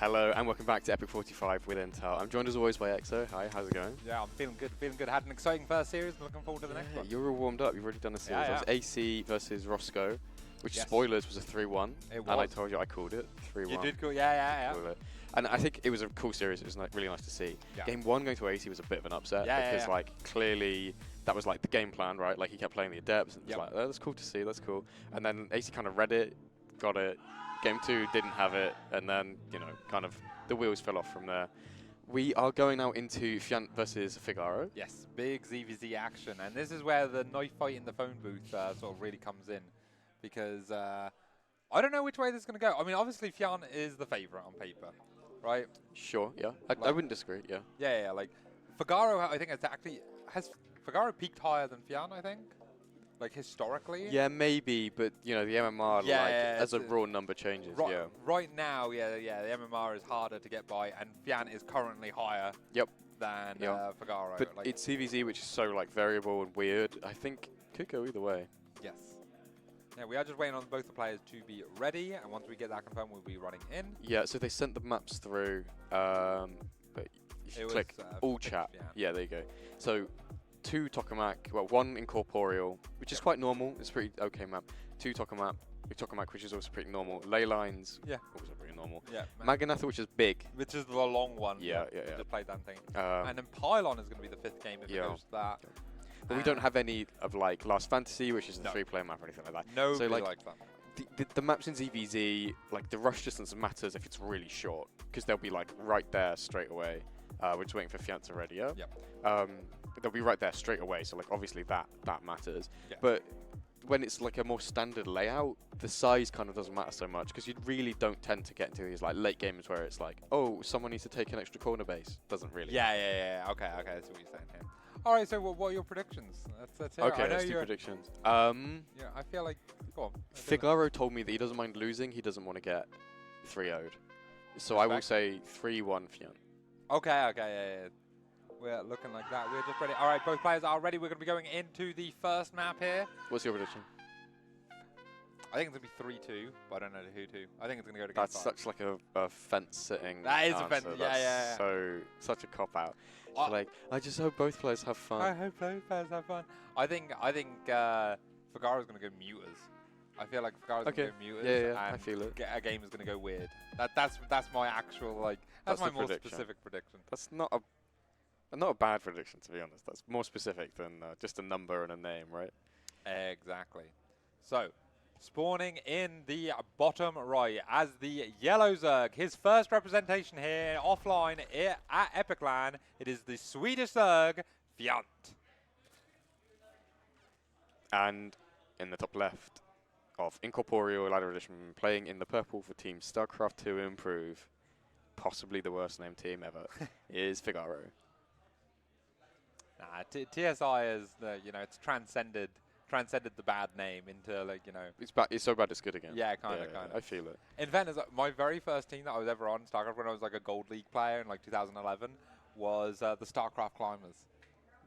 Hello and welcome back to EPIC45 with Intel. I'm joined as always by EXO. Hi, how's it going? Yeah, I'm feeling good, feeling good. Had an exciting first series and looking forward to the next one. You're all warmed up, you've already done a series. Yeah, It was AC versus Roscoe, which Yes. spoilers was a 3-1. It was. And I told you I called it 3-1. You did cool, yeah. Called it. And I think it was a cool series, it was really nice to see. Yeah. Game 1 going to AC was a bit of an upset because like clearly that was like the game plan, right? Like he kept playing the Adepts and it's like, oh, that's cool to see, that's cool. And then AC kind of read it, got it. Game 2 didn't have it, and then, you know, kind of the wheels fell off from there. We are going now into Fjant versus FIGARO. Yes, big ZVZ action. And this is where the knife fight in the phone booth sort of really comes in. Because I don't know which way this is going to go. I mean, obviously, Fjant is the favorite on paper, right? Sure, yeah. I wouldn't disagree, yeah. Yeah, like, FIGARO, I think, has FIGARO peaked higher than Fjant, I think? Like, historically? Yeah, maybe, but, you know, the MMR, as a raw number changes, yeah. Right now, the MMR is harder to get by, and Fjant is currently higher than FIGARO. But like it's CVZ, which is so, like, variable and weird. I think could go either way. Yes. Yeah, we are just waiting on both the players to be ready, and once we get that confirmed, we'll be running in. Yeah, so they sent the maps through, but you should click all chat. Yeah, there you go. So, 2 tokamak, well, 1 incorporeal, which is quite normal. It's a pretty okay map. 2 tokamak, which is also pretty normal. Ley lines, also pretty normal. Yeah. Maganatha, which is big. Which is the long one. Yeah. Just played that thing. And then Pylon is going to be the 5th game if it goes to that. But we don't have any of like Last Fantasy, which is the 3-player map or anything like that. Nobody likes that. The maps in ZVZ, like the rush distance matters if it's really short, because they'll be like right there straight away. We're just waiting for Fjant to ready up. They'll be right there straight away, so like obviously that matters. Yeah. But when it's like a more standard layout, the size kind of doesn't matter so much, because you really don't tend to get into these like late games where it's like, oh, someone needs to take an extra corner base. Doesn't really. Yeah. Okay, that's what you're saying here. All right, so what are your predictions? Let's hear. Okay, let's do predictions. Yeah, I feel like, go on. FIGARO told me that he doesn't mind losing, he doesn't want to get 3-0'd. So I will say 3-1 Fjant. Okay, yeah. We're looking like that. We're just ready. All right, both players are ready. We're going to be going into the first map here. What's your prediction? I think it's going to be 3-2, but I don't know who to. I think it's going to go to game 5. That's such like a fence-sitting That is answer. a fence, yeah. So, such a cop-out. Like, I just hope both players have fun. I hope both players have fun. I think FIGARO is going to go muters. I feel like FIGARO is going to go muters. Yeah, I feel it. A game is going to go weird. That's my actual, like, that's my more specific prediction. That's not a bad prediction, to be honest. That's more specific than just a number and a name, right? Exactly. So, spawning in the bottom right as the Yellow Zerg. His first representation here offline at Epic Land. It is the Swedish Zerg, Fjant. And in the top left of Incorporeal Ladder Edition, playing in the purple for Team Starcraft 2 Improve, possibly the worst named team ever, is FIGARO. TSI is it's transcended the bad name into It's so bad it's good again. Yeah, kind of. I feel it. In fairness, my very first team that I was ever on StarCraft when I was like a Gold League player in like 2011 was the StarCraft Climbers.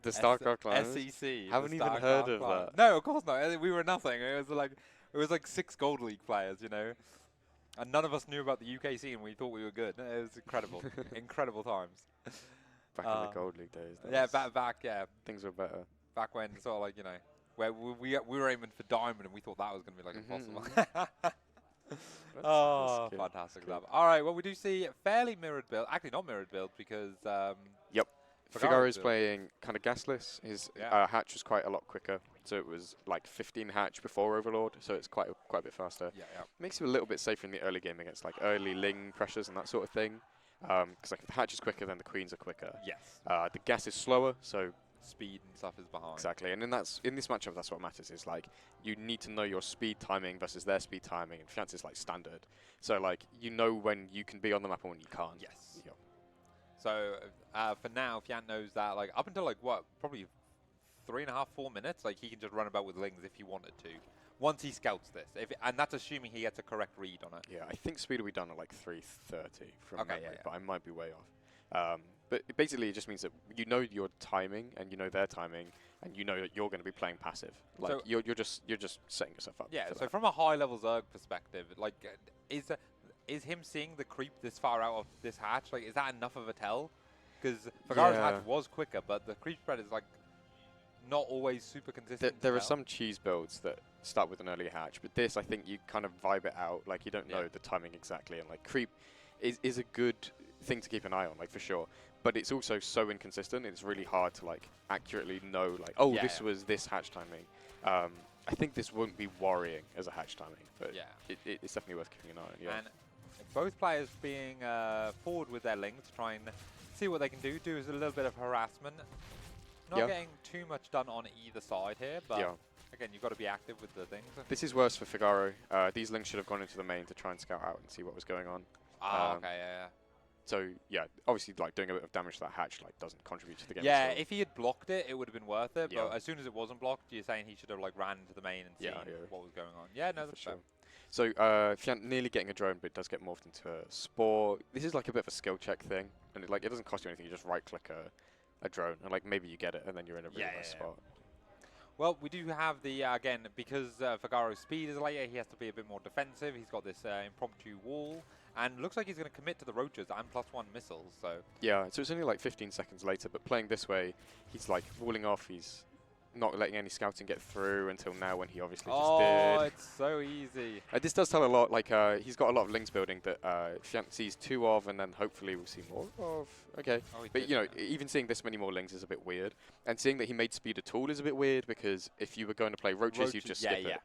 The StarCraft Climbers? SEC. Haven't even heard of that. No, of course not. We were nothing. It was like 6 Gold League players, and none of us knew about the UK scene. We thought we were good. It was incredible, incredible times. Back in the Gold League days. Yeah, back. Things were better. Back when sort of like where we were aiming for diamond and we thought that was going to be like impossible. That's fantastic stuff. All right, well we do see fairly mirrored build. Actually, not mirrored build because. FIGARO is playing kind of gasless. His hatch was quite a lot quicker, so it was like 15 hatch before Overlord, so it's quite a bit faster. Makes you a little bit safer in the early game against like early Ling pressures and that sort of thing. Because like if the hatch is quicker, then the queens are quicker. Yes. The gas is slower, so speed and stuff is behind. Exactly, and in this matchup, that's what matters. Is like you need to know your speed timing versus their speed timing, and Fjant is like standard. So like you know when you can be on the map and when you can't. Yes. So for now, Fjant knows that like up until like probably 3.5, 4 minutes, like he can just run about with Lings if he wanted to. Once he scouts this, and that's assuming he gets a correct read on it. Yeah, I think speed will be done at like 3:30 from memory, but I might be way off. But basically, it just means that you know your timing and you know their timing, and you know that you're going to be playing passive. Like you're just setting yourself up. Yeah. So from a high level Zerg perspective, like is him seeing the creep this far out of this hatch, like, is that enough of a tell? Because FIGARO's hatch was quicker, but the creep spread is, like, not always super consistent. There are some cheese builds that start with an early hatch, but this, I think you kind of vibe it out. Like, you don't know the timing exactly. And, like, creep is a good thing to keep an eye on, like, for sure. But it's also so inconsistent, it's really hard to, like, accurately know, like, oh, this was this hatch timing. I think this won't be worrying as a hatch timing, but it's definitely worth keeping an eye on, yeah. And both players being forward with their Ling to try and see what they can do a little bit of harassment. Not getting too much done on either side here, but again, you've got to be active with the things. This is worse for FIGARO. These Lings should have gone into the main to try and scout out and see what was going on. Okay, So, yeah, obviously, like, doing a bit of damage to that hatch, like, doesn't contribute to the game. Yeah, if he had blocked it, it would have been worth it, but as soon as it wasn't blocked, you're saying he should have, like, ran into the main and seen what was going on. Yeah, no, that's for sure. So, Fjant nearly getting a drone, but it does get morphed into a Spore. This is, like, a bit of a skill check thing, and it doesn't cost you anything. You just right-click a drone, and, like, maybe you get it, and then you're in a really nice spot. Well, we do have the, again, because FIGARO's speed is later, he has to be a bit more defensive. He's got this impromptu wall, and looks like he's going to commit to the roaches and +1 missiles, so... Yeah, so it's only like 15 seconds later, but playing this way, he's like walling off, he's not letting any scouting get through until now when he obviously just did. Oh, it's so easy. This does tell a lot, like, he's got a lot of Lings building that Fjant sees 2 of, and then hopefully we'll see more of. Okay. But, you know, even seeing this many more Lings is a bit weird. And seeing that he made speed a tool is a bit weird, because if you were going to play roaches, you'd just skip it.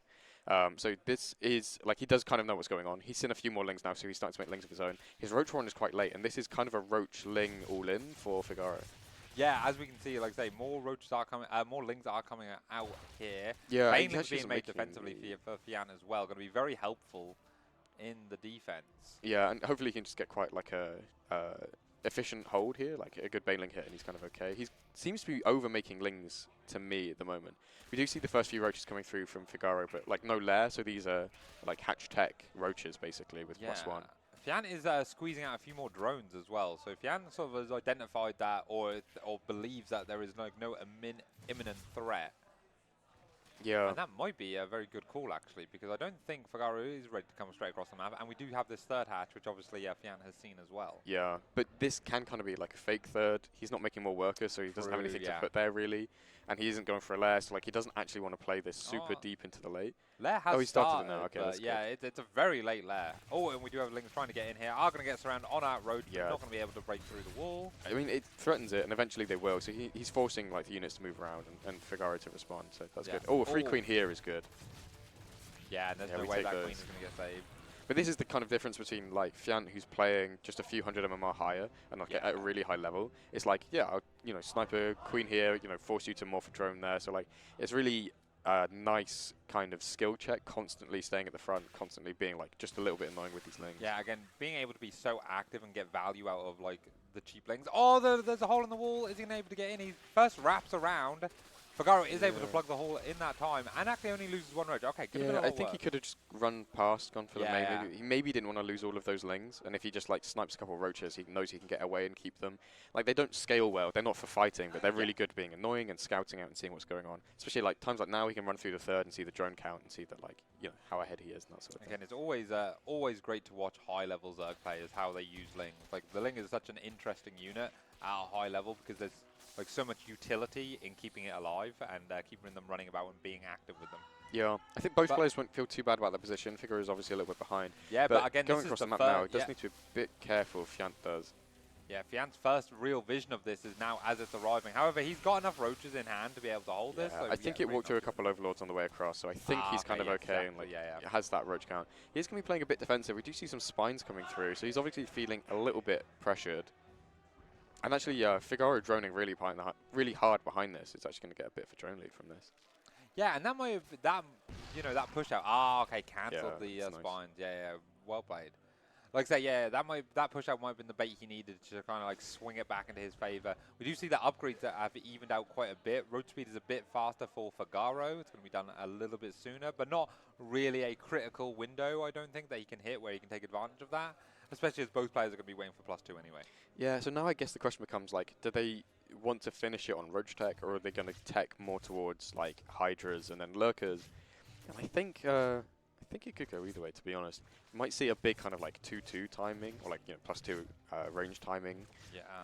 So this is, like, he does kind of know what's going on. He's seen a few more Lings now, so he's starting to make Lings of his own. His Roach run is quite late, and this is kind of a Roach Ling all-in for FIGARO. Yeah, as we can see, like I say, more roaches are coming, more Lings are coming out here. Yeah, mainly being made defensively for Fjant as well. Going to be very helpful in the defense. Yeah, and hopefully he can just get quite like a efficient hold here, like a good Baneling hit, and he's kind of okay. He seems to be over-making Lings to me at the moment. We do see the first few roaches coming through from FIGARO, but like no lair, so these are like hatch tech roaches basically with +1. Fjant is squeezing out a few more drones as well. So Fjant sort of has identified that, or believes that there is no imminent threat. Yeah. And that might be a very good call, actually, because I don't think FIGARO is ready to come straight across the map. And we do have this third hatch, which obviously Fjant has seen as well. Yeah, but this can kind of be like a fake third. He's not making more workers, so he doesn't have anything to put there, really. And he isn't going for a lair, so like he doesn't actually want to play this super deep into the late. Lair has started it now. Okay, that's yeah, it's a very late lair. Oh, and we do have Lings trying to get in here. Are going to get surrounded on our road. Yeah. Not going to be able to break through the wall. I mean, it threatens it, and eventually they will. So he's forcing like the units to move around and FIGARO to respond. So that's good. Oh, a free queen here is good. Yeah, and there's no way that queen is going to get saved. But this is the kind of difference between like Fjant, who's playing just a few hundred MMR higher and like at a really high level. It's like, yeah, I'll, you know, sniper queen here, you know, force you to morph a drone there. So like, it's really nice kind of skill check, constantly staying at the front, constantly being like just a little bit annoying with these Lings. Yeah, again, being able to be so active and get value out of like the cheap Lings. Oh, there's a hole in the wall. Is he able to get in? He first wraps around. FIGARO is able to plug the hole in that time and actually only loses 1 roach. Okay, good. I think he could have just run past, gone for the main. He maybe didn't want to lose all of those Lings, and if he just like snipes a couple of roaches, he knows he can get away and keep them. Like, they don't scale well. They're not for fighting, but they're really good being annoying and scouting out and seeing what's going on. Especially like times like now, he can run through the third and see the drone count and see that, like, you know, how ahead he is and that sort of thing. Again, it's always great to watch high-level Zerg players, how they use Lings. Like, the Ling is such an interesting unit at a high level because there's like so much utility in keeping it alive and keeping them running about and being active with them. Yeah, I think both players won't feel too bad about their position. FIGARO is obviously a little bit behind. Yeah, but again, going across the map now, it does need to be a bit careful. Fjant does. Yeah, Fjant's first real vision of this is now as it's arriving. However, he's got enough roaches in hand to be able to hold this. So I think it walked through a couple Overlords on the way across, so I think he's kind of okay and like has that roach count. He's going to be playing a bit defensive. We do see some spines coming through, so he's obviously feeling a little bit pressured. And actually, FIGARO droning really hard behind this. It's actually going to get a bit of a drone lead from this. Yeah, and that might have, that push out. Ah, okay, cancelled the spines. Nice. Yeah, well played. Like I say, yeah, that push out might have been the bait he needed to kind of like swing it back into his favor. We do see the upgrades that have evened out quite a bit. Road speed is a bit faster for FIGARO. It's going to be done a little bit sooner, but not really a critical window, I don't think, that he can hit where he can take advantage of that. Especially as both players are going to be waiting for +2 anyway. Yeah, so now I guess the question becomes, like, do they want to finish it on Roach Tech, or are they going to tech more towards, like, Hydras and then Lurkers? And I think think it could go either way, to be honest. You might see a big kind of like 2-2 timing, or like, you know, +2 range timing,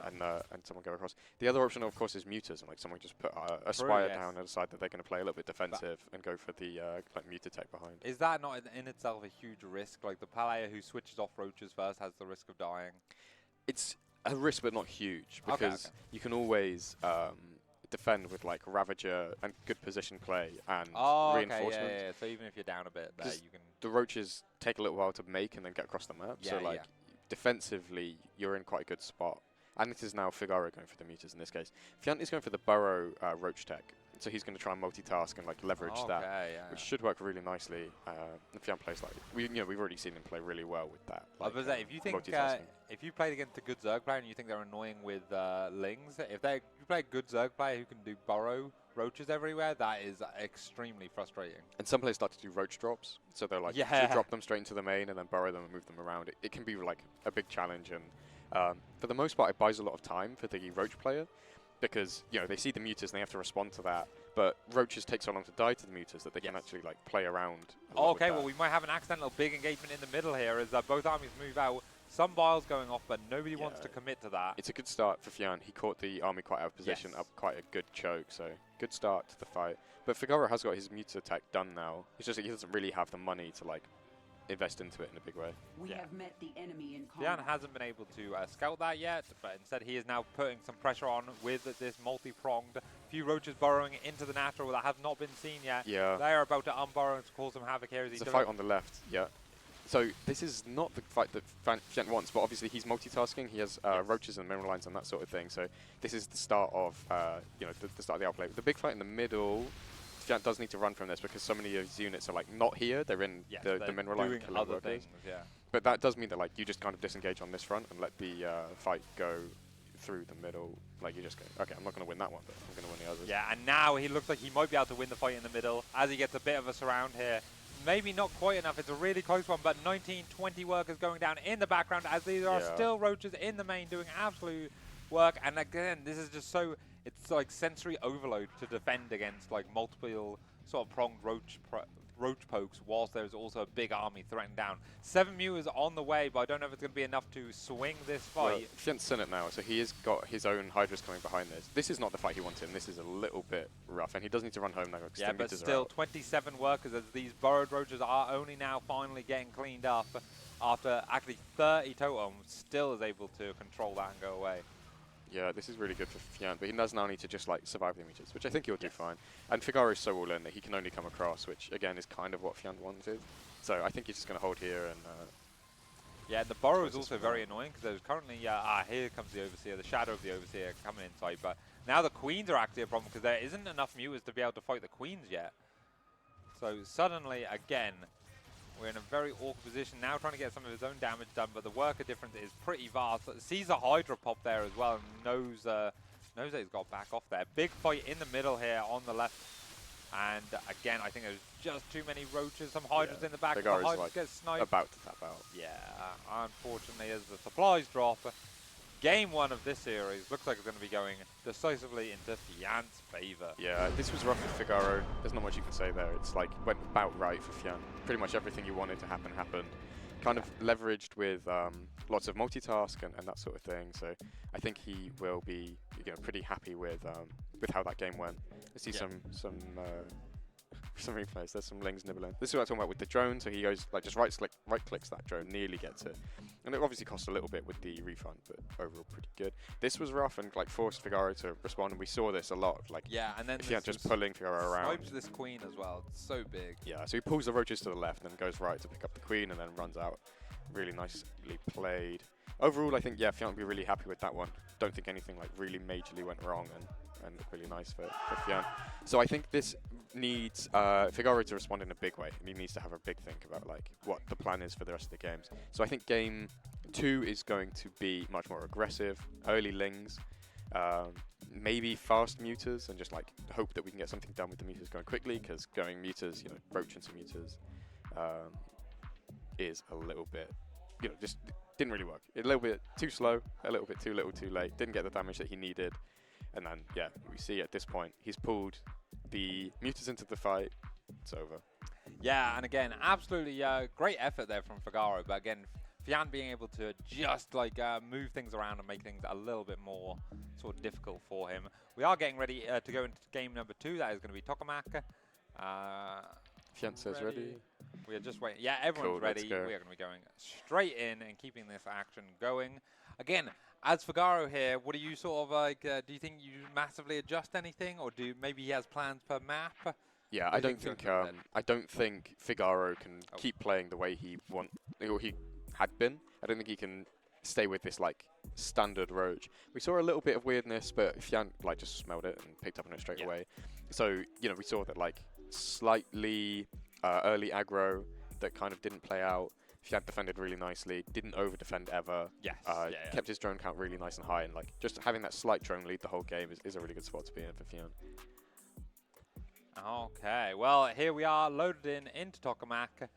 and someone go across. The other option, of course, is mutas, and like someone just put a Spire down and decide that they're going to play a little bit defensive and go for the like muta tech behind. Is that not in itself a huge risk? Like the player who switches off roaches first has the risk of dying. It's a risk, but not huge, because you can always defend with like Ravager and good position play and reinforcements. Okay, yeah. So even if you're down a bit, there you can. The roaches take a little while to make and then get across the map. So like defensively, you're in quite a good spot. And it is now Figaro going for the mutas in this case. Fjant is going for the burrow roach tech. So he's going to try and multitask and like leverage that, which should work really nicely. Fjant plays like we've already seen him play really well with that. Like, if you think if you played against a good Zerg player and you think they're annoying with Lings, if you play a good Zerg player who can do burrow roaches everywhere, that is extremely frustrating. And some players start to do roach drops, so they'll like drop them straight into the main and then burrow them and move them around. It can be like a big challenge, and for the most part, it buys a lot of time for the roach player. Because, you know, they see the mutas and they have to respond to that. But roaches take so long to die to the mutas that they can actually, like, play around. Okay, well, we might have an accidental big engagement in the middle here as both armies move out. Some biles going off, but nobody wants to commit to that. It's a good start for Fjant. He caught the army quite out of position, up quite a good choke. So, good start to the fight. But Figaro has got his muta attack done now. It's just that he doesn't really have the money to, like, invest into it in a big way. We have met the enemy in combat. Fjant hasn't been able to scout that yet, but instead he is now putting some pressure on with this multi-pronged. Few roaches burrowing into the natural that have not been seen yet. Yeah. They are about to unburrow and cause some havoc here. There's a fight on the left, So this is not the fight that Fjant wants, but obviously he's multitasking. He has roaches and mineral lines and that sort of thing. So this is the start of the start of the outplay. The big fight in the middle, Fjant does need to run from this because so many of his units are like not here. They're in the mineral line killing other workers. things, But that does mean that like you just kind of disengage on this front and let the fight go through the middle. Like you just go, okay, I'm not going to win that one, but I'm going to win the others. Yeah, and now he looks like he might be able to win the fight in the middle as he gets a bit of a surround here. Maybe not quite enough. It's a really close one, but 19, 20 workers going down in the background as these are still roaches in the main doing absolute work. And again, this is just so, it's like sensory overload to defend against like multiple sort of pronged roach pokes, whilst there's also a big army threatened down. 7 mutas on the way, but I don't know if it's going to be enough to swing this fight. Well, Fjant's in it now, so he has got his own Hydras coming behind this. This is not the fight he wanted, and this is a little bit rough, and he does need to run home now. Yeah, but still 27 workers as these burrowed roaches are only now finally getting cleaned up after actually 30 total, still is able to control that and go away. Yeah, this is really good for Fjant, but he does now need to just like survive the mutas, which I think he'll do fine. And Figaro is so all in that he can only come across, which again is kind of what Fjant wanted. So I think he's just going to hold here and... yeah, the burrow is also very annoying because there's currently... here comes the Overseer, the shadow of the Overseer coming inside. But now the Queens are actually a problem because there isn't enough mutas to be able to fight the Queens yet. So suddenly, again, we're in a very awkward position now, trying to get some of his own damage done, but the worker difference is pretty vast. Sees a Hydra pop there as well, and knows that he's got back off there. Big fight in the middle here on the left, and again, I think there's just too many roaches. Some Hydras in the back, the Hydras like get sniped. About to tap out. Yeah, unfortunately, as the supplies drop, Game 1 of this series looks like it's going to be going decisively into Fjant's favour. Yeah, this was rough with Figaro. There's not much you can say there. It's like went about right for Fjant. Pretty much everything you wanted to happen happened. Kind of leveraged with lots of multitask and that sort of thing. So I think he will be pretty happy with how that game went. I see some replays. There's some Lings nibbling. This is what I'm talking about with the drone. So he goes like just right clicks that drone, nearly gets it, and it obviously cost a little bit with the refund, but overall pretty good. This was rough and like forced Figaro to respond, and we saw this a lot. Like and then Fjant just pulling Figaro around. Swipes this Queen as well. It's so big. Yeah, so he pulls the roaches to the left and goes right to pick up the Queen, and then runs out. Really nicely played. Overall, I think Fjant will be really happy with that one. Don't think anything like really majorly went wrong, and really nice for Fjant. So I think this needs Figaro to respond in a big way, and he needs to have a big think about like what the plan is for the rest of the games. So I think game 2 is going to be much more aggressive, early Lings, maybe fast mutas, and just like hope that we can get something done with the mutas going quickly, because going mutas, roach into mutas is a little bit, just didn't really work. A little bit too slow, a little bit too little too late, didn't get the damage that he needed. And then, we see at this point, he's pulled the mutas into the fight. It's over. Yeah, and again, absolutely great effort there from FIGARO, but again, Fjant being able to just like move things around and make things a little bit more sort of difficult for him. We are getting ready to go into game number 2. That is going to be Tokamak. Fjant says ready. We are just waiting. Yeah, everyone's Cool, let's ready. go. We are going to be going straight in and keeping this action going. Again, as FIGARO here, what do you sort of like, do you think you massively adjust anything, or do maybe he has plans per map? Yeah, I don't think FIGARO can keep playing the way he had been. I don't think he can stay with this like standard roach. We saw a little bit of weirdness, but Fjant like just smelled it and picked up on it straight away. So you know, we saw that like slightly early aggro that kind of didn't play out. Fjant defended really nicely, didn't over defend ever. Yes. Kept his drone count really nice and high, and like just having that slight drone lead the whole game is a really good spot to be in for Fjant. Okay, well, here we are loaded into Tokamak,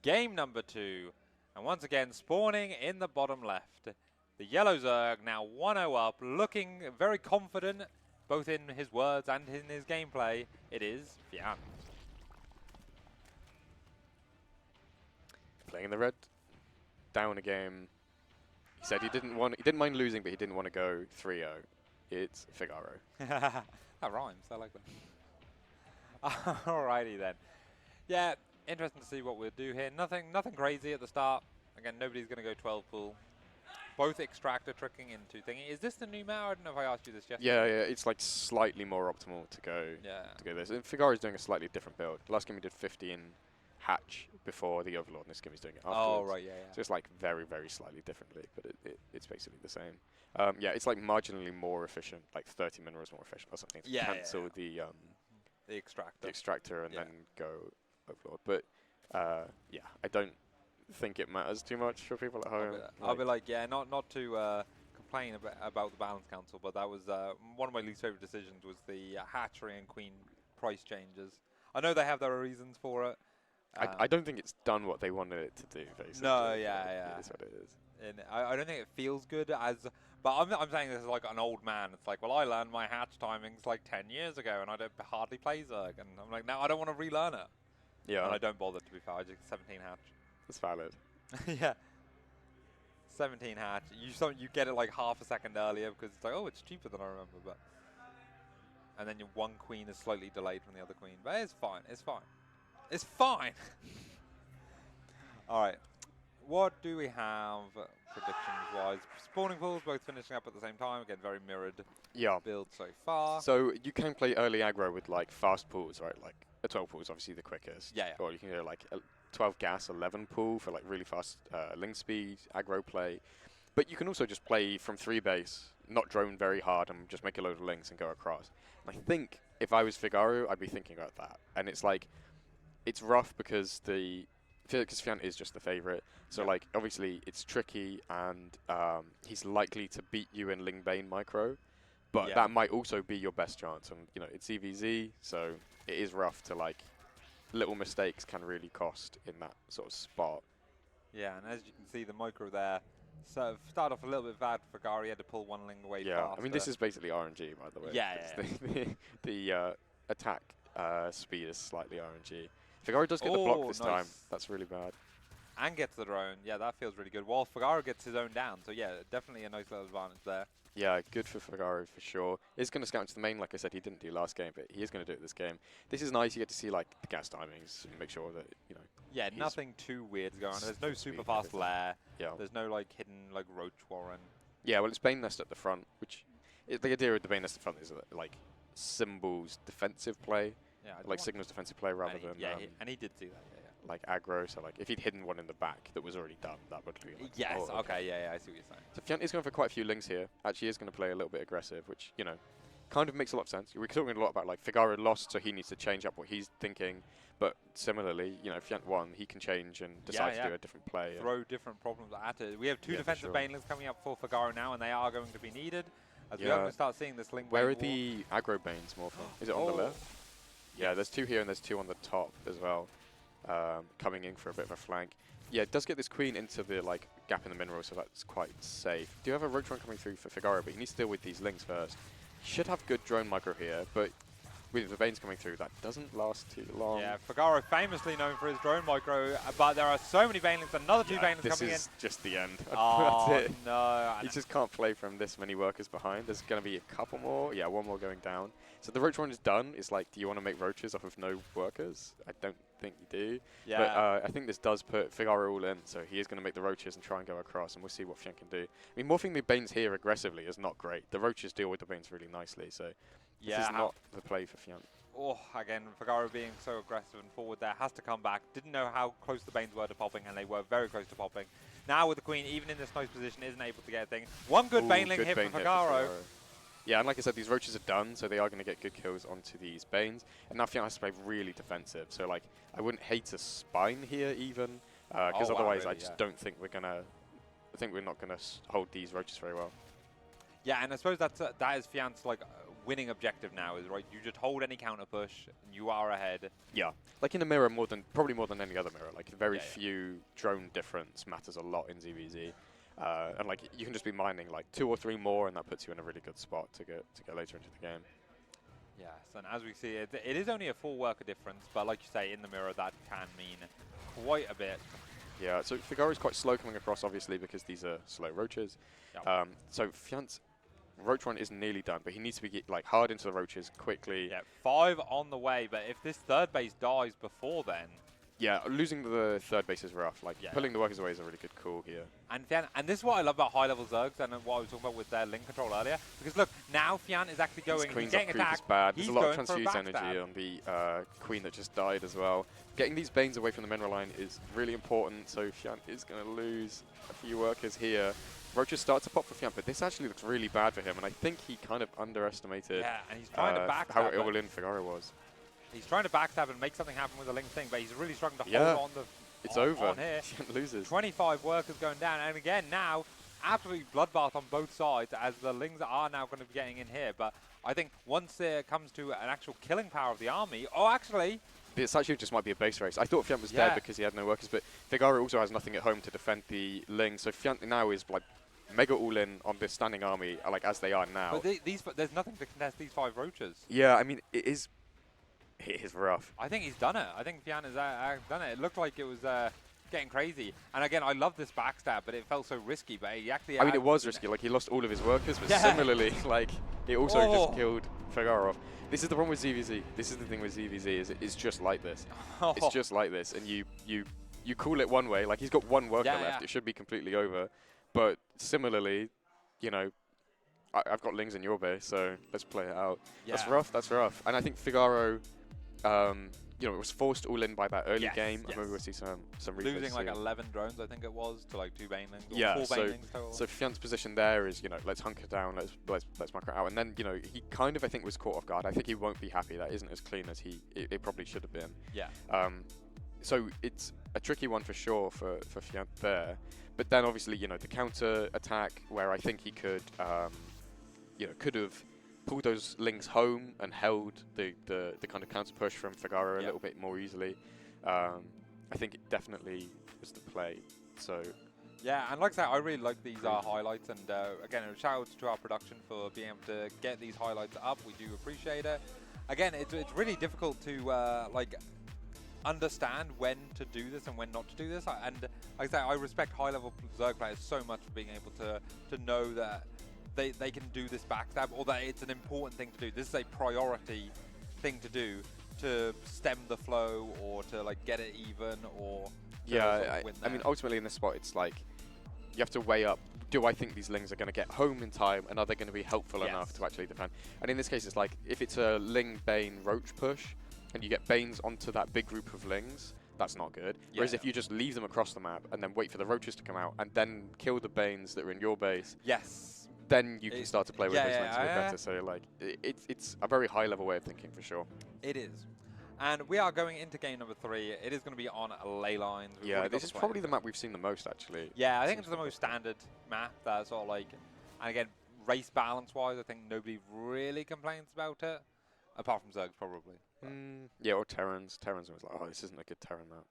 game number 2. And once again, spawning in the bottom left. The Yellow Zerg now 1-0 up, looking very confident, both in his words and in his gameplay. It is Fjant. Playing in the red, down a game. He said he didn't mind losing, but he didn't want to go 3-0. It's FIGARO. That rhymes, I like that. Alrighty then. Yeah, interesting to see what we'll do here. Nothing crazy at the start. Again, nobody's going to go 12 pool. Both extractor tricking into thingy. Is this the new meta? I don't know if I asked you this yesterday. Yeah, it's like slightly more optimal to go this. And FIGARO's doing a slightly different build. Last game he did 15 hatch before the Overlord, and this game he's doing it afterwards. Oh, right, yeah. So it's like very, very slightly differently, but it's basically the same. Yeah, it's like marginally more efficient, like 30 minerals more efficient or something to cancel the extractor and then go Overlord. But yeah, I don't think it matters too much for people at home. I'll be like, yeah, not to complain about the balance council, but that was one of my least favorite decisions was the hatchery and queen price changes. I know they have their reasons for it. I don't think it's done what they wanted it to do, basically. No, yeah. It is what it is. And I don't think it feels good but I'm saying this as like an old man. It's like, well, I learned my hatch timings like 10 years ago, and I don't hardly play Zerg. And I'm like, no, I don't want to relearn it. Yeah. And I don't bother, to be fair. I just 17 hatch. That's valid. Yeah. 17 hatch. You get it like half a second earlier because it's like, oh, it's cheaper than I remember. But and then your one queen is slightly delayed from the other queen. But it's fine. It's fine. It's fine. All right. What do we have predictions-wise? Spawning pools both finishing up at the same time. Again, very mirrored build so far. So you can play early aggro with like fast pools, right? Like a 12 pool is obviously the quickest. Yeah. Or you can go like a 12 gas, 11 pool for like really fast link speed, aggro play. But you can also just play from 3 base, not drone very hard, and just make a load of links and go across. And I think if I was FIGARO, I'd be thinking about that. And it's like, it's rough because Fjant is just the favorite. So like, obviously it's tricky, and he's likely to beat you in Ling Bane micro, but that might also be your best chance. And you know, it's EVZ, so it is rough to like, little mistakes can really cost in that sort of spot. Yeah, and as you can see, the micro there started off a little bit bad for FIGARO. He had to pull one Ling away faster. I mean, this is basically RNG, by the way. Yeah. The attack speed is slightly RNG. FIGARO does get the block this time. That's really bad. And gets the drone. Yeah, that feels really good. While FIGARO gets his own down. So yeah, definitely a nice little advantage there. Yeah, good for FIGARO for sure. He's going to scout into the main, like I said, he didn't do last game, but he is going to do it this game. This is nice. You get to see like the gas timings and make sure that, you know. Yeah, nothing too weird going on. There's no super fast lair. Yeah. There's no like hidden like roach warren. Yeah, well, it's Bane Nest at the front, which the idea with the Bane Nest at the front is that, like symbols defensive play. Yeah, like signals defensive play rather than and he did do that. Yeah. Like aggro, so like if he'd hidden one in the back that was already done, that would be like, yes. Okay. Yeah. I see what you're saying. So Fjant is going for quite a few links here. Actually, is going to play a little bit aggressive, which you know, kind of makes a lot of sense. We're talking a lot about like FIGARO lost, so he needs to change up what he's thinking. But similarly, you know, if Fjant won, he can change and decide to do a different play. Throw different problems at it. We have 2 defensive Banelings coming up for FIGARO now, and they are going to be needed. As we are going to start seeing this link. Where are the aggro Banes more from? Is it on the left? Yeah, there's 2 here and there's 2 on the top as well, coming in for a bit of a flank. Yeah, it does get this queen into the like gap in the mineral, so that's quite safe. Do you have a roach run coming through for FIGARO, but he needs to deal with these links first. He should have good drone micro here, but with the Banes coming through, that doesn't last too long. Yeah, FIGARO famously known for his drone micro, but there are so many Banelings, another 2 Banelings coming in. This is just the end. Oh, That's it. no. You just can't play from this many workers behind. There's going to be a couple more. Yeah, one more going down. So the roach one is done. It's like, do you want to make roaches off of no workers? I don't think you do. Yeah. But I think this does put FIGARO all in, so he is going to make the roaches and try and go across, and we'll see what Fjant can do. I mean, morphing the Banes here aggressively is not great. The roaches deal with the Banes really nicely, so this is not the play for Fjant. Oh, again, FIGARO being so aggressive and forward there, has to come back. Didn't know how close the Banes were to popping, and they were very close to popping. Now with the Queen, even in this nice position, isn't able to get a thing. One good Baneling hit for FIGARO. Yeah, and like I said, these roaches are done, so they are going to get good kills onto these Banes. And now Fjant has to play really defensive, so like, I wouldn't hate a Spine here even, because otherwise I just don't think we're going to, I think we're not going to hold these roaches very well. Yeah, and I suppose that is Fjant's like winning objective now, is right. You just hold any counter push, and you are ahead. Yeah, like in a mirror, probably more than any other mirror. Like very few drone difference matters a lot in ZVZ, and like you can just be mining like 2 or 3 more, and that puts you in a really good spot to get later into the game. Yes, and as we see, it is only a 4 worker difference, but like you say, in the mirror, that can mean quite a bit. Yeah, so FIGARO is quite slow coming across, obviously, because these are slow roaches. Yep. So Fjant's roach one is nearly done, but he needs to be like hard into the roaches quickly. Yeah, 5 on the way, but if this 3rd base dies before then... Yeah, losing the 3rd base is rough. Like, pulling the workers away is a really good call here. And this is what I love about high-level Zergs and what I was talking about with their link control earlier. Because look, now Fjant is actually going, he's getting attacked. Is bad. There's a lot of transfuse energy on the Queen that just died as well. Getting these Banes away from the mineral line is really important, so Fjant is going to lose a few workers here. Roaches start to pop for Fjant, but this actually looks really bad for him, and I think he kind of underestimated and he's trying to backstab how ill in FIGARO was. He's trying to backstab and make something happen with the link thing, but he's really struggling to hold on the it's over. On here. Fjant loses. 25 workers going down, and again now, absolutely bloodbath on both sides as the Lings are now going to be getting in here. But I think once it comes to an actual killing power of the army, actually... This actually just might be a base race. I thought Fjant was dead because he had no workers, but FIGARO also has nothing at home to defend the Ling, so Fjant now is like mega all-in on this standing army, like as they are now. But there's nothing to contest these 5 roaches. Yeah, I mean, it is rough. I think he's done it. I think Fjant has done it. It looked like it was getting crazy. And again, I love this backstab, but it felt so risky. But he actually... I mean, it was risky. Like, he lost all of his workers, but similarly, like, it also just killed FIGARO off. This is the problem with ZVZ. This is the thing with ZVZ, is it's just like this. It's just like this, and you call it one way. Like, he's got 1 worker left. It should be completely over. But similarly, you know, I've got Lings in your base, so let's play it out. That's rough. That's rough. And I think FIGARO... you know, it was forced all in by that early game. I maybe we'll see some losing like 11 drones, I think it was, to like 2 Banelings. Yeah, 4 Banelings total. So Fjant's position there is, you know, let's hunker down, let's micro out, and then, you know, he kind of, I think, was caught off guard. I think he won't be happy. That isn't as clean as it probably should have been. Yeah. So it's a tricky one for sure for Fjant there. But then obviously, you know, the counter attack where I think he could, you know, could have pulled those Lings home and held the kind of counter push from FIGARO a little bit more easily. I think it definitely was the play. So yeah, and like I said, I really like these highlights, and again, a shout out to our production for being able to get these highlights up. We do appreciate it. Again, it's really difficult to like understand when to do this and when not to do this. And like I say, I respect high-level Zerg players so much for being able to know that they can do this backstab, or that it's an important thing to do. This is a priority thing to do to stem the flow, or to like get it even, or I mean, ultimately in this spot, it's like you have to weigh up. Do I think these Lings are going to get home in time, and are they going to be helpful enough to actually defend? And in this case, it's like if it's a Ling Bane Roach push, and you get Banes onto that big group of Lings, that's not good. Whereas if you just leave them across the map and then wait for the Roaches to come out and then kill the Banes that are in your base, then you can start to play with those Lings a bit better. So like, it's a very high level way of thinking for sure. It is. And we are going into game number 3. It is going to be on ley lines. This is probably the map we've seen the most, actually. Yeah, I think it's the most standard map. That's sort of like, and again, race balance-wise, I think nobody really complains about it, apart from Zergs, probably. Yeah, or Terrans. Terrans was like, oh, this isn't a good Terran map.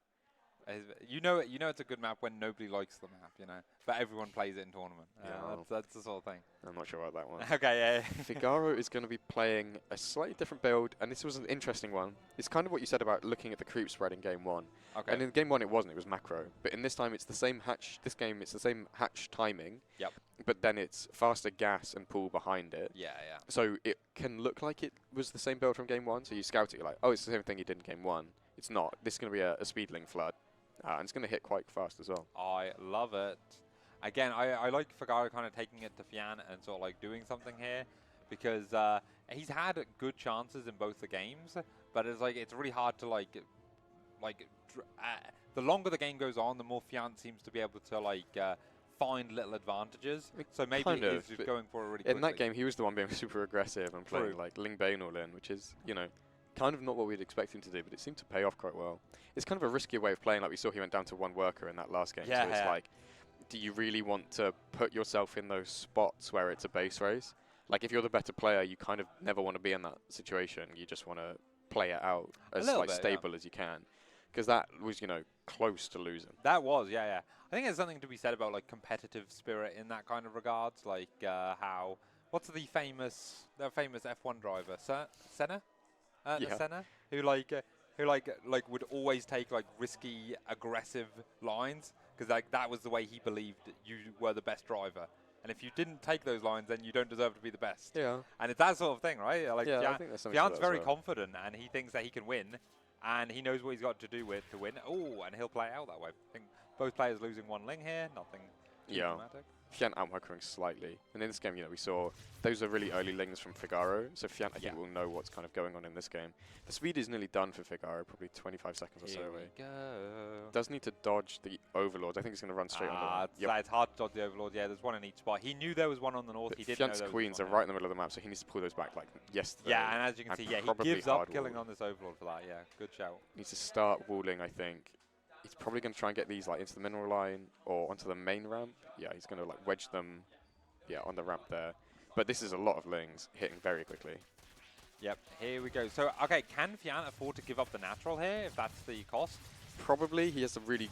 You know it's a good map when nobody likes the map, you know, but everyone plays it in tournament. Yeah. That's the sort of thing. I'm not sure about that one. Okay, yeah. FIGARO is going to be playing a slightly different build, and this was an interesting one. It's kind of what you said about looking at the creep spread in game 1. Okay. And in game 1 it wasn't, it was macro. But in this time it's the same hatch, this game it's the same hatch timing. Yep. But then it's faster gas and pool behind it. Yeah, yeah. So it can look like it was the same build from game 1, so you scout it, you're like, oh, it's the same thing you did in game 1. It's not. This is going to be a speedling flood. And it's going to hit quite fast as well. I love it. Again, I like FIGARO kind of taking it to Fjant and sort of like doing something here, because he's had good chances in both the games, but it's like it's really hard to the longer the game goes on, the more Fjant seems to be able to find little advantages. So maybe he's just going for a really in that game, he was the one being super aggressive and playing like Ling Bane all in, which is, you know, kind of not what we'd expect him to do, but it seemed to pay off quite well. It's kind of a riskier way of playing. Like we saw, he went down to 1 worker in that last game. Yeah, so it's like, do you really want to put yourself in those spots where it's a base race? Like if you're the better player, you kind of never want to be in that situation. You just want to play it out as stable as you can. Because that was, you know, close to losing. That was, yeah. I think there's something to be said about like competitive spirit in that kind of regards. Like how, what's the famous F1 driver, Senna? Senna, who would always take like risky, aggressive lines because like that was the way he believed you were the best driver. And if you didn't take those lines, then you don't deserve to be the best. Yeah. And it's that sort of thing, right? Like I think there's something to Fjant's that as very well. confident, and he thinks that he can win, and he knows what he's got to do to win. Oh, and he'll play it out that way. I think both players losing 1 Ling here, nothing too dramatic. Fjant outmicroing slightly. And in this game, you know, we saw those are really early Lings from FIGARO. So Fjant, I think, will know what's kind of going on in this game. The speed is nearly done for FIGARO, probably 25 seconds or so away. Go. Does need to dodge the Overlords. I think he's going to run straight on the It's hard to dodge the Overlord. Yeah, there's one in each spot. He knew there was one on the north. He didn't know Fjant's there was queens one are right in the middle of the map, so he needs to pull those back like yesterday. Yeah, and as you can see, he gives up killing on this Overlord for that. Yeah, good shout. Needs to start walling, I think. He's probably going to try and get these like into the mineral line or onto the main ramp. Yeah, he's going to like wedge them. Yeah, on the ramp there. But this is a lot of Lings hitting very quickly. Yep, here we go. So, okay, can Fjant afford to give up the natural here if that's the cost? Probably. He has a really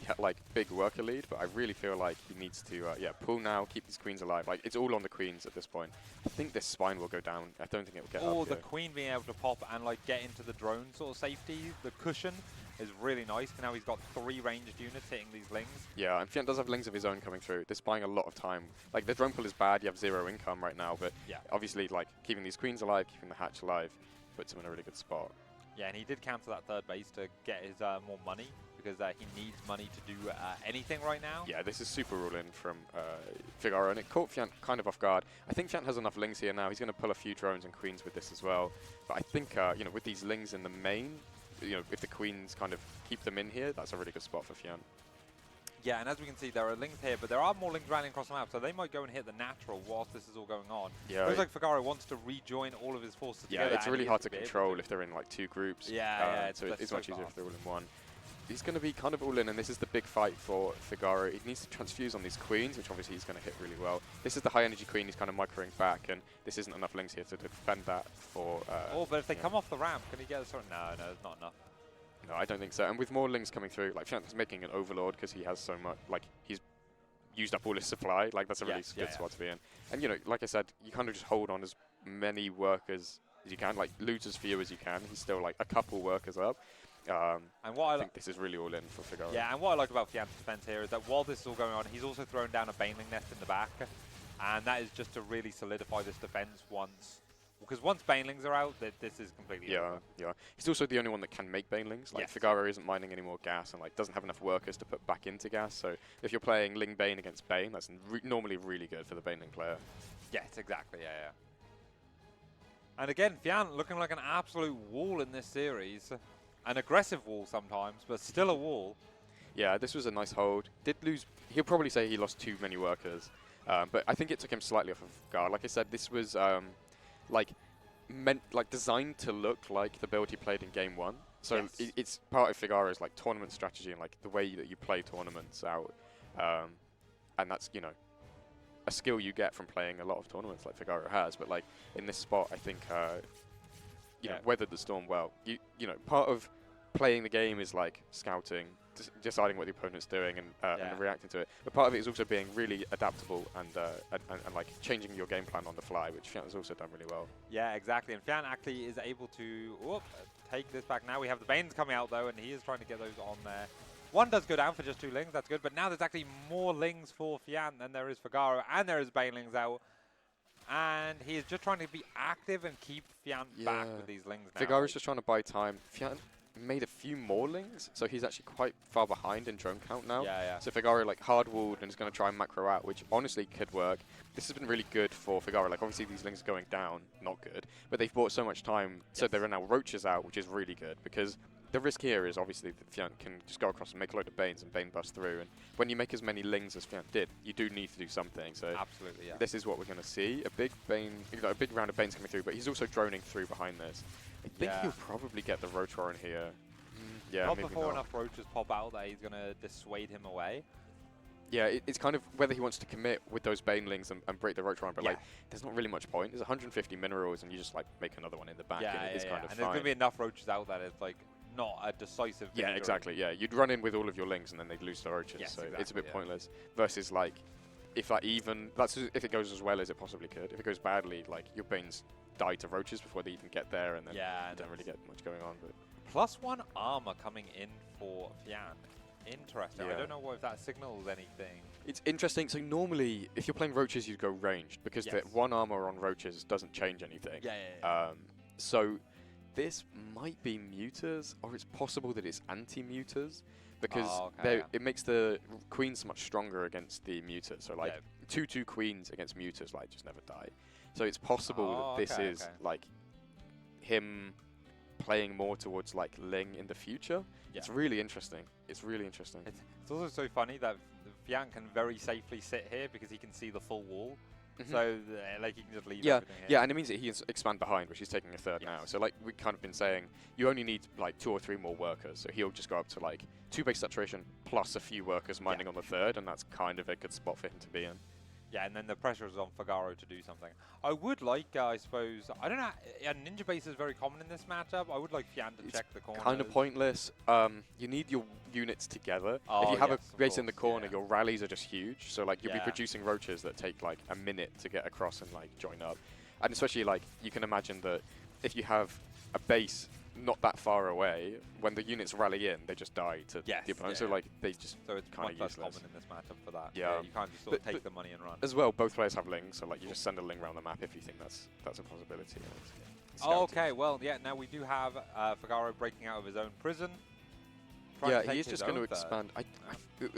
big worker lead, but I really feel like he needs to pull now, keep these queens alive. Like it's all on the queens at this point. I think this spine will go down. I don't think it will get up. Oh, the queen being able to pop and like get into the drone sort of safety. The cushion is really nice. Now he's got 3 ranged units hitting these Lings. Yeah, and Fjant does have Lings of his own coming through. This buying a lot of time. Like the drone pull is bad. You have 0 income right now, but obviously like keeping these queens alive, keeping the hatch alive, puts him in a really good spot. Yeah, and he did cancel that 3rd base to get his more money because he needs money to do anything right now. Yeah, this is super rule-in from FIGARO, and it caught Fjant kind of off guard. I think Fjant has enough Lings here now. He's going to pull a few drones and queens with this as well. But I think, you know, with these Lings in the main, you know, if the queens kind of keep them in here, that's a really good spot for Fjant. Yeah, and as we can see, there are Lings here, but there are more Lings rallying across the map, so they might go and hit the natural whilst this is all going on. Yeah, looks like FIGARO wants to rejoin all of his forces together. Yeah, it's really hard to control if they're in like 2 groups. Yeah, so it's much easier if they're all in one. He's going to be kind of all in, and this is the big fight for FIGARO. He needs to transfuse on these queens, which obviously he's going to hit really well. This is the high energy queen he's kind of microing back, and this isn't enough Lings here to defend that for... but if they come off the ramp, can he get a sort of... No, it's not enough. No, I don't think so. And with more Lings coming through, like Fjant's making an Overlord because he has so much, like he's used up all his supply. Like that's a really good spot to be in. And you know, like I said, you kind of just hold on as many workers as you can, like lose as few as you can. He's still like a couple workers up. And what I think this is really all in for FIGARO. Yeah, and what I like about Fjant's defense here is that while this is all going on, he's also thrown down a Baneling nest in the back, and that is just to really solidify this defense once. Because once Banelings are out, this is completely over. Yeah. He's also the only one that can make Banelings. Like FIGARO isn't mining any more gas and like doesn't have enough workers to put back into gas. So if you're playing Ling Bane against Bane, that's normally really good for the Baneling player. Yes, exactly. Yeah. And again, Fjant looking like an absolute wall in this series. An aggressive wall sometimes, but still a wall. Yeah, this was a nice hold. Did lose. He'll probably say he lost too many workers, but I think it took him slightly off of guard. Like I said, this was. Designed to look like the build he played in game 1. So it's part of FIGARO's like tournament strategy and like the way that you play tournaments out. And that's, you know, a skill you get from playing a lot of tournaments like FIGARO has. But like in this spot, I think, you know, weathered the storm well. You know, part of playing the game is like scouting, deciding what the opponent's doing and reacting to it. But part of it is also being really adaptable and like changing your game plan on the fly, which Fjant has also done really well. Yeah, exactly. And Fjant actually is able to take this back. Now we have the Banes coming out though, and he is trying to get those on there. One does go down for just 2 Lings, that's good. But now there's actually more Lings for Fjant than there is for FIGARO, and there is Banelings out. And he is just trying to be active and keep Fjant back with these Lings now. FIGARO's just trying to buy time. Fjant made a few more Lings, so he's actually quite far behind in drone count now. So FIGARO like hard-walled and is going to try and macro out, which honestly could work. This has been really good for FIGARO. Like obviously these Lings are going down, not good, but they've bought so much time, so there are now Roaches out, which is really good because the risk here is obviously that Fjant can just go across and make a load of Banes and Bane bust through. And when you make as many Lings as Fjant did, you do need to do something. So absolutely, this is what we're going to see. A big Bane, a big round of Banes coming through, but he's also droning through behind this. I think he'll probably get the Rotor in here. Yeah, not maybe before not. enough Roaches pop out that he's going to dissuade him away. Yeah, it's kind of whether he wants to commit with those Banelings and break the Rotor, but like, there's not really much point. There's 150 minerals, and you just like make another one in the back, and it's kind of fine. And there's going to be enough Roaches out that it's like not a decisive victory. Yeah, exactly. Yeah, you'd run in with all of your Lings, and then they'd lose the Roaches, so it's a bit pointless. Versus like, if that that's if it goes as well as it possibly could. If it goes badly, like your Banes die to Roaches before they even get there, and then you don't really get much going on. But +1 armor coming in for Fjant. Interesting. I don't know if that signals anything. It's interesting. So normally, if you're playing Roaches, you'd go ranged because the 1 armor on Roaches doesn't change anything. So this might be Mutas, or it's possible that it's anti-Mutas because it makes the Queens much stronger against the Mutas. So like 2/2 Queens against Mutas like just never die. So it's possible that this is like him playing more towards like Ling in the future. It's really interesting. It's really interesting. It's also so funny that Fjant can very safely sit here because he can see the full wall. So like he can just leave everything here. And it means that he can expand behind, which he's taking a third now. So like we've kind of been saying, you only need like 2 or 3 more workers. So he'll just go up to like 2 base saturation plus a few workers mining on the third, and that's kind of a good spot for him to be in. Yeah, and then the pressure is on FIGARO to do something. I would like, I suppose, I don't know, Ninja Base is very common in this matchup. I would like Fjant to check the corner. Kind of pointless. You need your units together. If you have a base in the corner, your rallies are just huge. So like you'll be producing Roaches that take like a minute to get across and like join up. And especially like you can imagine that if you have a base not that far away, when the units rally in, they just die to the opponent. So like they just it's kind of much useless. common in this matchup for that. Yeah, you can't just sort of take the money and run. As well, both players have Lings, so like you just send a Ling around the map if you think that's a possibility. Okay, well, now we do have FIGARO breaking out of his own prison. He's just going to expand.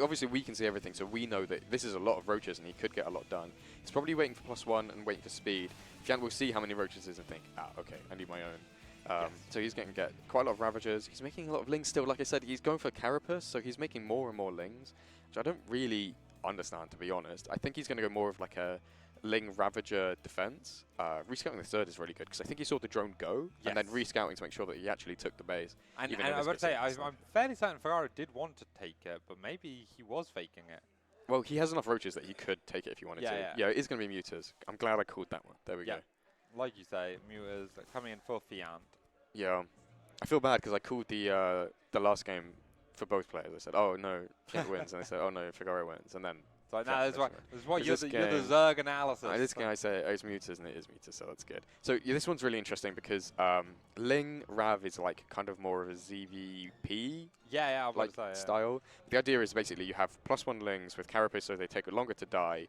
Obviously, we can see everything, so we know that this is a lot of Roaches, and he could get a lot done. He's probably waiting for +1 and waiting for speed. Fjant will see how many Roaches is and think, okay, I need my own. So he's going to get quite a lot of Ravagers. He's making a lot of Lings still. Like I said, he's going for Carapace, so he's making more and more Lings, which I don't really understand, to be honest. I think he's going to go more of like a Ling Ravager defense. Rescouting the third is really good because I think he saw the drone go and then rescouting to make sure that he actually took the base. And I would say, I'm fairly certain FIGARO did want to take it, but maybe he was faking it. Well, he has enough Roaches that he could take it if he wanted to. Yeah, it is going to be Mutas. I'm glad I called that one. There we go. Like you say, Mutas coming in for Fjant. Yeah, I feel bad because I called the last game for both players. I said, oh no, Fjant wins, and they said, oh no, FIGARO wins, and then. So that's why you're the Zerg analysis. This game I say, it's Mutas, and it is Mutas, so that's good. So this one's really interesting because Ling Rav is like kind of more of a ZVP style. The idea is basically you have +1 Lings with Carapace, so they take longer to die.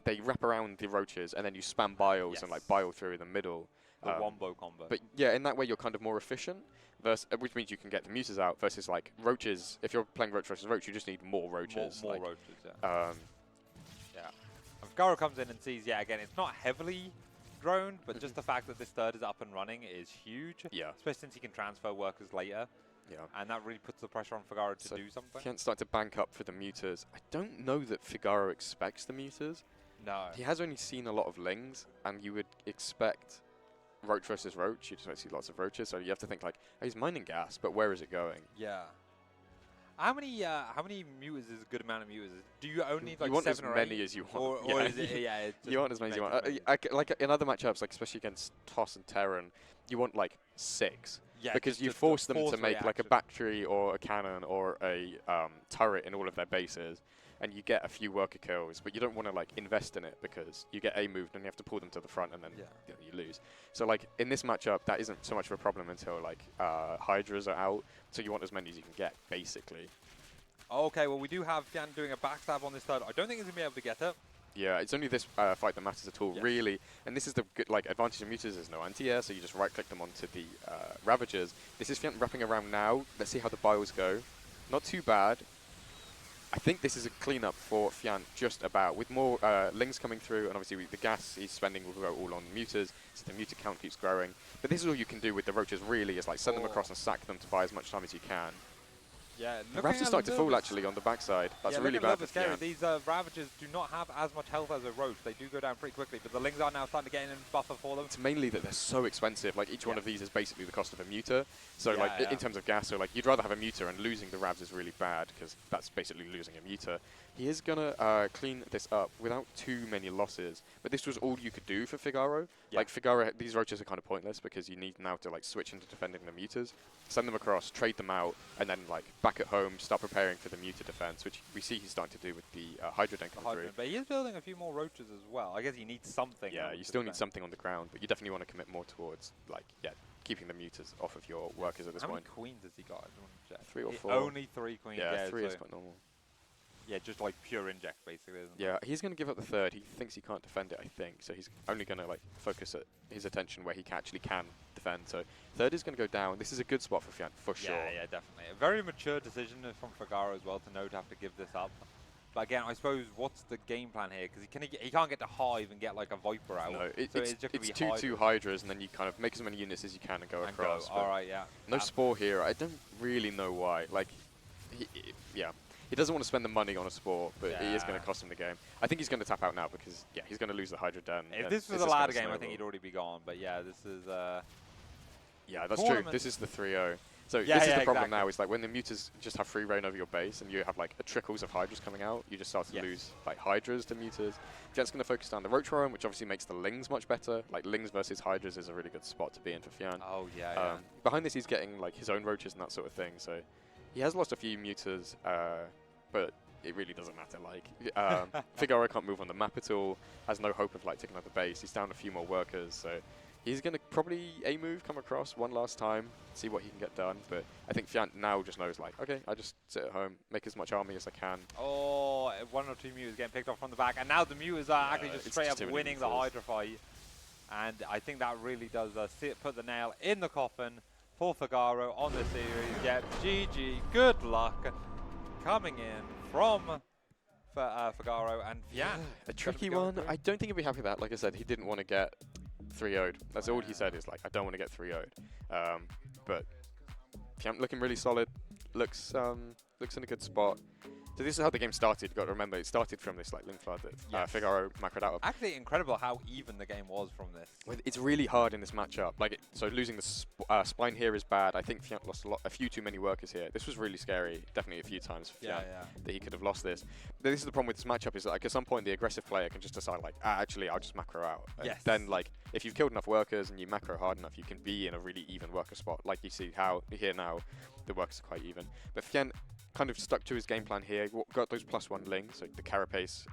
They wrap around the Roaches, and then you spam bios and like bio through in the middle. The wombo combo. But yeah, in that way you're kind of more efficient, which means you can get the Mutas out versus like Roaches. If you're playing Roach versus Roach, you just need more Roaches. More Roaches, And FIGARO comes in and sees, again, it's not heavily droned, but just the fact that this third is up and running is huge. Yeah. Especially since he can transfer workers later. Yeah. And that really puts the pressure on FIGARO to do something. Fjant's starting to bank up for the Mutas. I don't know that FIGARO expects the Mutas. No. He has only seen a lot of Lings, and you would expect Roach versus Roach. You just see lots of Roaches, so you have to think like, oh, he's mining gas, but where is it going? Yeah. How many Mutas is a good amount of Mutas? Do you only need like you want 7 or 8? As many as you want. Or is it, you want as many as you want. Like in other matchups, like especially against Toss and Terran, you want like 6. Yeah, because you just force a them to force make like a reaction. battery or a cannon or a turret in all of their bases, and you get a few worker kills, but you don't want to like invest in it because you get A moved and you have to pull them to the front and then you lose. So like in this matchup, that isn't so much of a problem until like Hydras are out, so you want as many as you can get, basically. Okay, well, we do have Fjant doing a backstab on this third. I don't think he's going to be able to get it. Yeah, it's only this fight that matters at all, really. And this is the good, like, advantage of Mutas. There's no anti-air, so you just right-click them onto the Ravagers. This is Fjant wrapping around now. Let's see how the bios go. Not too bad. I think this is a cleanup for Fjant, just about. With more Lings coming through, and obviously the gas he's spending will go all on Mutas, so the Muta count keeps growing. But this is all you can do with the Roaches, really, is like send them across and sack them to buy as much time as you can. Yeah, The Ravs are starting to fall, actually, on the backside. That's really bad for scary. Fjant. These Ravagers do not have as much health as a Roach. They do go down pretty quickly, but the Lings are now starting to get in and buffer for them. It's mainly that they're so expensive. Like, each one of these is basically the cost of a Muta. So, like, in terms of gas, so, like, you'd rather have a Muta, and losing the Ravs is really bad, because that's basically losing a Muta. He is going to clean this up without too many losses. But this was all you could do for FIGARO. Like, FIGARO, these Roaches are kind of pointless, because you need now to, like, switch into defending the Mutas. Send them across, trade them out, and then, like, back at home, start preparing for the Muta defense, which we see he's starting to do with the Hydra Tank coming through. But he is building a few more Roaches as well. I guess he needs something. Yeah, you still need something on the ground, but you definitely want to commit more towards, like, keeping the Mutas off of your workers at this point. How many queens has he got? I don't want to check. 3 or 4. Only 3 queens. Yeah, 3 is quite normal. Yeah, just like pure inject, basically, isn't it? Yeah, he's going to give up the third. He thinks he can't defend it, I think, so he's only going to like focus his attention where he actually can defend. So third is going to go down. This is a good spot for Fjant, for sure. Yeah, definitely. A very mature decision from FIGARO as well to know to have to give this up. But again, I suppose, what's the game plan here? Because he can't get to Hive and get like a Viper out. No, so it's 2-2 Hydras, and then you kind of make as many units as you can and go across. All right, yeah. No Spore here. I don't really know why. Like, he doesn't want to spend the money on a Spore, but it is going to cost him the game. I think he's going to tap out now because, he's going to lose the Hydra Den. If this was a ladder game, I think he'd already be gone. But yeah, this is... yeah, that's true. This is the 3-0. So this is the problem now, is like when the Mutas just have free reign over your base and you have like trickles of Hydras coming out, you just start to lose like Hydras to Mutas. Fjant's going to focus down the Roach Roam, which obviously makes the Lings much better. Like Lings versus Hydras is a really good spot to be in for Fjant. Oh, yeah. Behind this, he's getting like his own Roaches and that sort of thing. So he has lost a few Mutas, but it really doesn't matter. Like FIGARO can't move on the map at all, has no hope of like taking another base. He's down a few more workers, so he's going to probably A-move, come across one last time, see what he can get done. But I think Fjant now just knows, like, okay, I just sit at home, make as much army as I can. Oh, 1 or 2 Mutas getting picked off from the back. And now the Mutas are actually just straight up winning the Hydra fight. And I think that really does put the nail in the coffin for FIGARO on the series. Yeah, GG, good luck coming in from FIGARO and Fjant. A tricky one. I don't think he'll be happy with that. Like I said, he didn't want to get 3-0'd. That's all he said, is like, I don't want to get 3-0'd. But Fjant looking really solid. Looks in a good spot. So this is how the game started. You've got to remember, it started from this like link flood that FIGARO macroed out of. Actually, incredible how even the game was from this. It's really hard in this matchup. Like, so losing the spine here is bad. I think Fjant lost a few too many workers here. This was really scary. Definitely a few times for Fjant that he could have lost this. But this is the problem with this matchup, is that, like, at some point the aggressive player can just decide, like, actually I'll just macro out. Yes. Then, like, if you've killed enough workers and you macro hard enough, you can be in a really even worker spot. Like you see how here now the workers are quite even. But Fjant kind of stuck to his game plan here, got those +1 Lings, so the carapace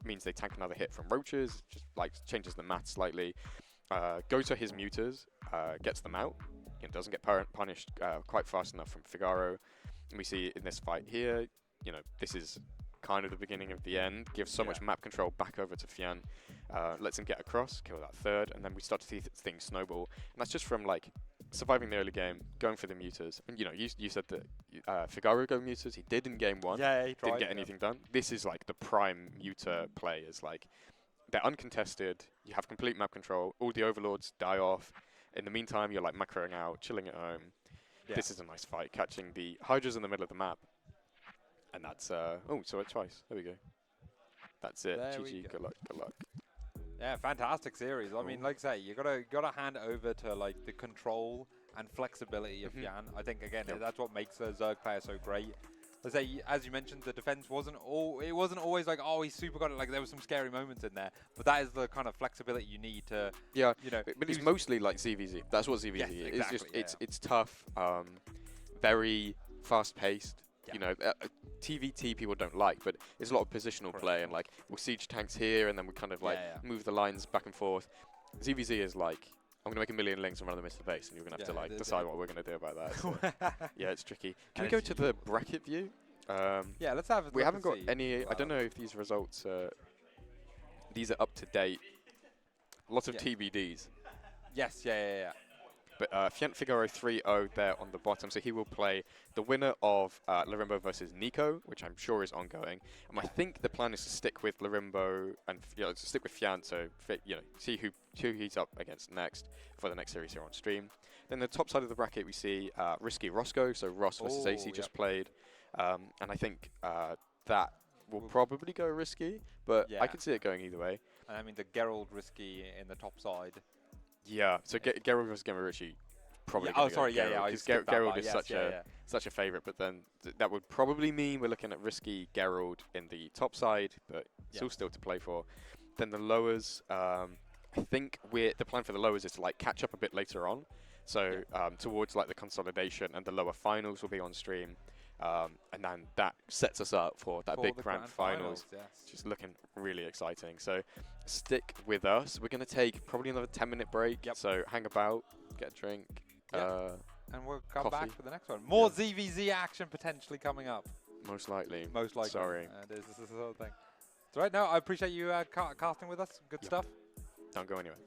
means they tank another hit from Roaches, just like changes the math slightly. Goes to his Mutas, gets them out, doesn't get punished quite fast enough from FIGARO. And we see in this fight here, this is kind of the beginning of the end, gives so much map control back over to Fjant, lets him get across, kill that third, and then we start to see things snowball. And that's just from like surviving the early game, going for the Mutas. And you said that FIGARO go Mutas, he did in game 1, he tried, didn't get anything done. This is like the prime Muta play, is like, they're uncontested, you have complete map control, all the overlords die off. In the meantime, you're like macroing out, chilling at home. This is a nice fight, catching the Hydras in the middle of the map. And that's, oh, saw it twice. There we go. That's it. GG, good luck, good luck. Yeah, fantastic series. I mean, like I say, you gotta hand over to like the control and flexibility of Fjant. I think again that's what makes the Zerg player so great. let's say, as you mentioned, the defense wasn't always like, oh, he's super got it. Like there were some scary moments in there, but that is the kind of flexibility you need to, yeah, you know. but it's mostly like ZVZ. That's what ZVZ Yes, is. exactly, It's just it's tough, very fast paced. Yeah. You know, TVT people don't like, but it's a lot of positional Correct. play, and like we'll siege tanks here, and then we kind of like move the lines back and forth. ZVZ is like, I'm gonna make a million links and run them into the base, and you're gonna have to like decide what we're gonna do about that. So, yeah, it's tricky. Can we go to the bracket view? Yeah, let's have. We haven't got any. I don't know if these results. These are up to date. Lots of TBDs. Yes, yeah. But Fjant FIGARO 3-0 there on the bottom, so he will play the winner of Larimbo versus Nico, which I'm sure is ongoing. And I think the plan is to stick with Larimbo and to stick with Fjant, so see who he's up against next for the next series here on stream. Then the top side of the bracket we see Risky Roscoe, so Ross versus AC just played, and I think that will probably go Risky, but I could see it going either way. And I mean the Gerald Risky in the top side. Yeah, so Gerald versus Gammarucci probably. Oh, sorry, yeah. Because Gerald is such a favourite, but then that would probably mean we're looking at Risky Gerald in the top side, but it's all still to play for. Then the lowers, I think the plan for the lowers is to like catch up a bit later on, so towards like the consolidation, and the lower finals will be on stream. And then that sets us up for that big grand finals, which is looking really exciting. So stick with us. We're going to take probably another 10-minute break. So hang about, get a drink. And we'll come coffee. back for the next one. More ZVZ action potentially coming up. Most likely. Most likely. Sorry. This is the whole thing. It's all right. No, I appreciate you casting with us. Good stuff. Don't go anywhere.